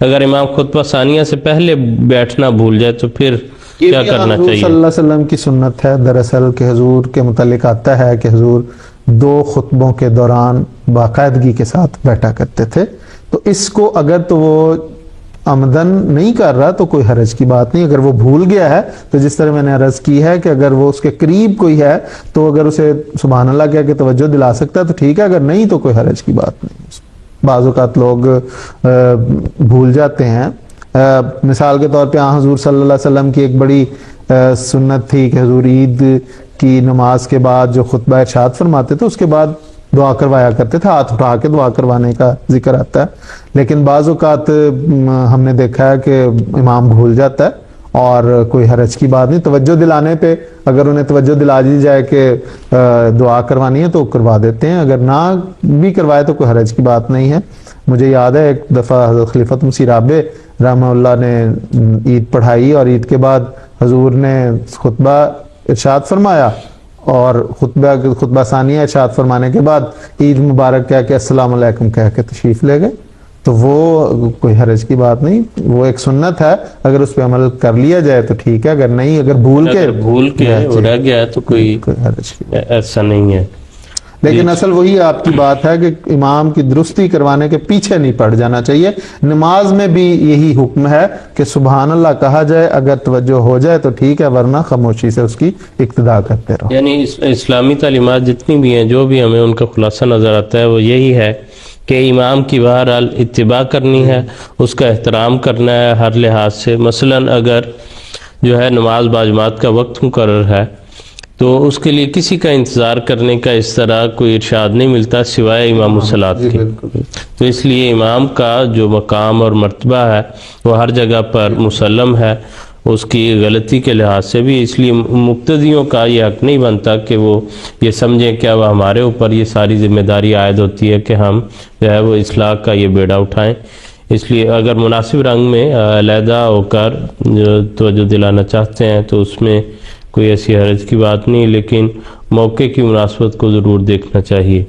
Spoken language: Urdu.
اگر امام خطبہ ثانیہ سے پہلے بیٹھنا بھول جائے تو پھر کیا کرنا حضور چاہیے؟ صلی اللہ علیہ وسلم کی سنت ہے دراصل کہ حضور کے متعلق آتا ہے کہ حضور 2 خطبوں کے دوران باقاعدگی کے ساتھ بیٹھا کرتے تھے. تو اس کو اگر تو وہ عمدن نہیں کر رہا تو کوئی حرج کی بات نہیں. اگر وہ بھول گیا ہے تو جس طرح میں نے عرض کی ہے کہ اگر وہ اس کے قریب کوئی ہے تو اگر اسے سبحان اللہ کہہ کے توجہ دلا سکتا ہے تو ٹھیک ہے، اگر نہیں تو کوئی حرج کی بات نہیں. بعض اوقات لوگ بھول جاتے ہیں. مثال کے طور پہ حضور صلی اللہ علیہ وسلم کی ایک بڑی سنت تھی کہ حضور عید کی نماز کے بعد جو خطبہ ارشاد فرماتے تھے اس کے بعد دعا کروایا کرتے تھے. ہاتھ اٹھا کے دعا کروانے کا ذکر آتا ہے. لیکن بعض اوقات ہم نے دیکھا ہے کہ امام بھول جاتا ہے اور کوئی حرج کی بات نہیں. توجہ دلانے پہ اگر انہیں توجہ دلا دی جائے کہ دعا کروانی ہے تو کروا دیتے ہیں، اگر نہ بھی کروائے تو کوئی حرج کی بات نہیں ہے. مجھے یاد ہے ایک دفعہ حضرت خلیفۃ مسیح رابع رحمہ اللہ نے عید پڑھائی اور عید کے بعد حضور نے خطبہ ارشاد فرمایا اور خطبہ ثانیہ ارشاد فرمانے کے بعد عید مبارک کہہ کے السلام علیکم کہہ کے تشریف لے گئے. تو وہ کوئی حرج کی بات نہیں، وہ ایک سنت ہے، اگر اس پہ عمل کر لیا جائے تو ٹھیک ہے، اگر نہیں اگر بھول کے رہ گیا ہے تو کوئی حرج کی بات ایسا نہیں ہے. لیکن اصل وہی آپ کی بات ہے کہ امام کی درستی کروانے کے پیچھے نہیں پڑ جانا چاہیے. نماز میں بھی یہی حکم ہے کہ سبحان اللہ کہا جائے، اگر توجہ ہو جائے تو ٹھیک ہے، ورنہ خاموشی سے اس کی اقتدا کرتے رہو. یعنی اسلامی تعلیمات جتنی بھی ہیں جو بھی ہمیں ان کا خلاصہ نظر آتا ہے وہ یہی ہے کہ امام کی بہرحال اتباع کرنی ہے، اس کا احترام کرنا ہے ہر لحاظ سے. مثلا اگر جو ہے نماز باجماعت کا وقت مقرر ہے تو اس کے لیے کسی کا انتظار کرنے کا اس طرح کوئی ارشاد نہیں ملتا سوائے امام الصلاۃ کے. تو اس لیے امام کا جو مقام اور مرتبہ ہے وہ ہر جگہ پر مسلم ہے اس کی غلطی کے لحاظ سے بھی. اس لیے مقتدیوں کا یہ حق نہیں بنتا کہ وہ یہ سمجھیں کہ اب ہمارے اوپر یہ ساری ذمہ داری عائد ہوتی ہے کہ ہم جو ہے وہ اصلاح کا یہ بیڑا اٹھائیں. اس لیے اگر مناسب رنگ میں علیحدہ ہو کر جو توجہ دلانا چاہتے ہیں تو اس میں کوئی ایسی حرج کی بات نہیں، لیکن موقع کی مناسبت کو ضرور دیکھنا چاہیے.